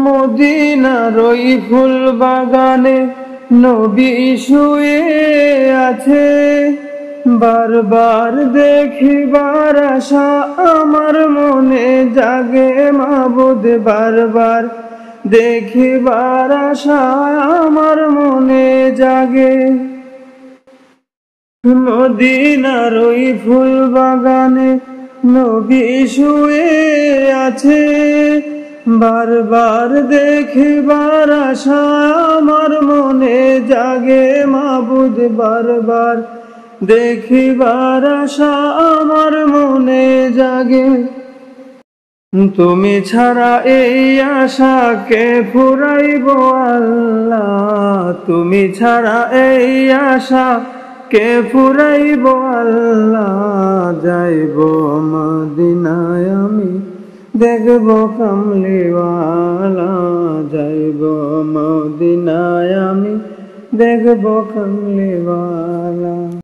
মদিনার ওই ফুল বাগানে নবী শুয়ে আছে, বারবার দেখিবার আশা আমার মনে জাগে মাবুদ, বারবার দেখিবার আশা আমার মনে জাগে। মদিনার ওই ফুল বাগানে নবী শুয়ে আছে, বারবার দেখিবার আশা আমার মনে জাগে মাবুদ, বারবার দেখিবার আশা আমার মনে জাগে। তুমি ছাড়া এই আশা কে ফুরাইব আল্লাহ, তুমি ছাড়া এই আশা কে ফুরাইব আল্লাহ। যাইব মদিনায় আমি দেখব কামলিওয়ালা, যাইব মদিনায় আমি দেখব কামলিওয়ালা।